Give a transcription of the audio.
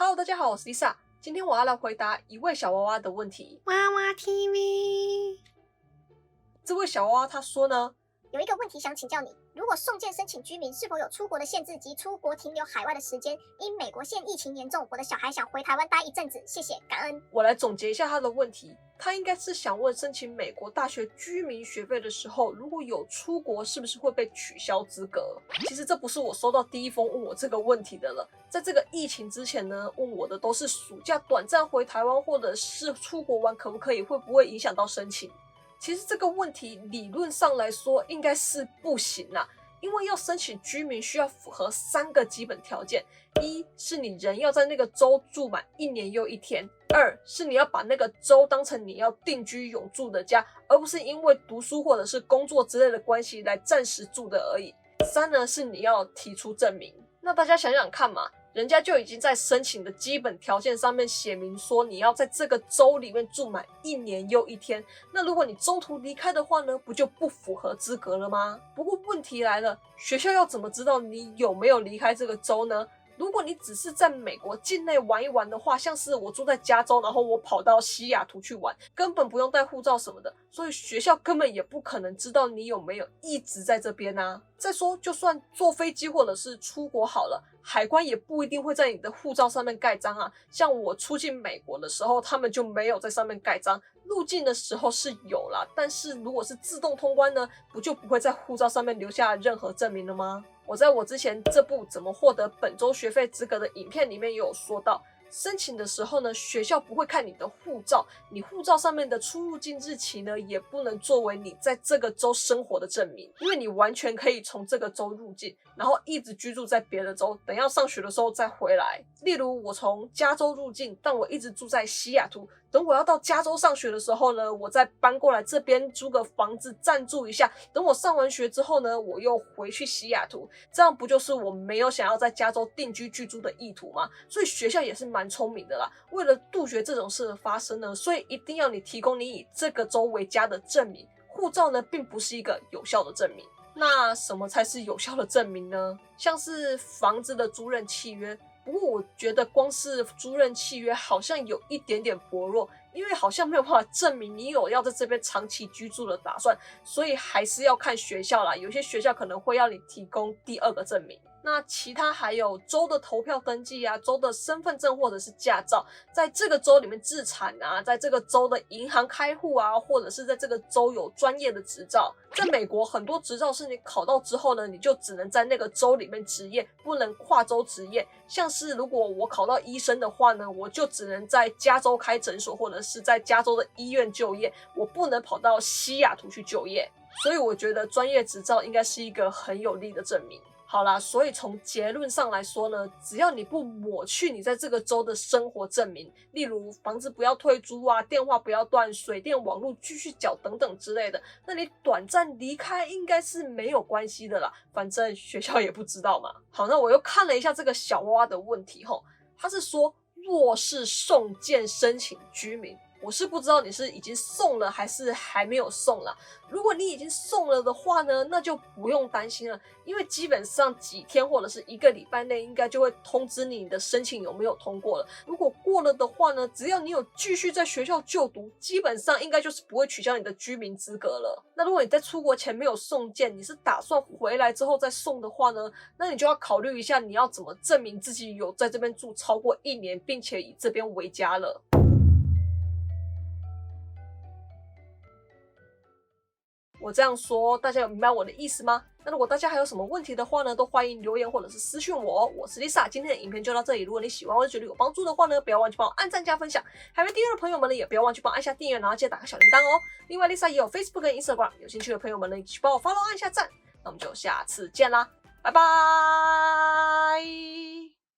Hello， 大家好，我是 Lisa。今天我要来回答一位小娃娃的问题。娃娃 TV， 这位小娃娃他说呢，有一个问题想请教你，如果送件申请居民，是否有出国的限制及出国停留海外的时间？因美国现疫情严重，我的小孩想回台湾待一阵子，谢谢，感恩。我来总结一下他的问题。他应该是想问，申请美国大学居民学费的时候，如果有出国，是不是会被取消资格？其实这不是我收到第一封问我这个问题的了。在这个疫情之前呢，问我的都是暑假短暂回台湾，或者是出国玩可不可以，会不会影响到申请？其实这个问题理论上来说应该是不行啦，因为要申请居民需要符合3个基本条件：一是你人要在那个州住满1年又1天；二是你要把那个州当成你要定居永住的家，而不是因为读书或者是工作之类的关系来暂时住的而已；三呢是你要提出证明。那大家想想看嘛，人家就已经在申请的基本条件上面写明说你要在这个州里面住满1年又1天，那如果你中途离开的话呢，不就不符合资格了吗？不过问题来了，学校要怎么知道你有没有离开这个州呢？如果你只是在美国境内玩一玩的话，像是我住在加州，然后我跑到西雅图去玩，根本不用带护照什么的，所以学校根本也不可能知道你有没有一直在这边啊。再说，就算坐飞机或者是出国好了，海关也不一定会在你的护照上面盖章啊。像我出境美国的时候，他们就没有在上面盖章。入境的时候是有啦，但是如果是自动通关呢，不就不会在护照上面留下任何证明了吗？我在我之前这部怎么获得本州学费资格的影片里面也有说到，申请的时候呢，学校不会看你的护照，你护照上面的出入境日期呢，也不能作为你在这个州生活的证明，因为你完全可以从这个州入境，然后一直居住在别的州，等要上学的时候再回来。例如我从加州入境，但我一直住在西雅图，等我要到加州上学的时候呢，我再搬过来这边租个房子暂住一下，等我上完学之后呢，我又回去西雅图，这样不就是我没有想要在加州定居居住的意图吗？所以学校也是蛮聪明的啦，为了杜绝这种事的发生呢，所以一定要你提供你以这个州为家的证明。护照呢，并不是一个有效的证明。那什么才是有效的证明呢？像是房子的租赁契约，不过我觉得光是租赁契约好像有一点点薄弱，因为好像没有办法证明你有要在这边长期居住的打算，所以还是要看学校啦。有些学校可能会要你提供第2个证明。那其他还有州的投票登记啊，州的身份证或者是驾照，在这个州里面置产啊，在这个州的银行开户啊，或者是在这个州有专业的执照。在美国很多执照是你考到之后呢，你就只能在那个州里面执业，不能跨州执业。像是如果我考到医生的话呢，我就只能在加州开诊所，或者是在加州的医院就业，我不能跑到西雅图去就业。所以我觉得专业执照应该是一个很有力的证明。好啦，所以从结论上来说呢，只要你不抹去你在这个州的生活证明，例如房子不要退租啊，电话不要断，水电网络继续缴等等之类的，那你短暂离开应该是没有关系的啦，反正学校也不知道嘛。好，那我又看了一下这个小娃娃的问题齁，他是说若是送件申请居民，我是不知道你是已经送了还是还没有送啦。如果你已经送了的话呢，那就不用担心了，因为基本上几天或者是1个礼拜内应该就会通知你的申请有没有通过了。如果过了的话呢，只要你有继续在学校就读，基本上应该就是不会取消你的居民资格了。那如果你在出国前没有送件，你是打算回来之后再送的话呢，那你就要考虑一下你要怎么证明自己有在这边住超过1年，并且以这边为家了。我这样说，大家有明白我的意思吗？那如果大家还有什么问题的话呢，都欢迎留言或者是私讯我哦。我是 Lisa， 今天的影片就到这里。如果你喜欢或者觉得有帮助的话呢，不要忘记帮我按赞加分享。还没订阅的朋友们呢，也不要忘记帮我按下订阅，然后记得打个小铃铛哦。另外 Lisa 也有 Facebook 跟 Instagram， 有兴趣的朋友们呢，一起帮我 follow 按下赞。那我们就下次见啦，拜拜。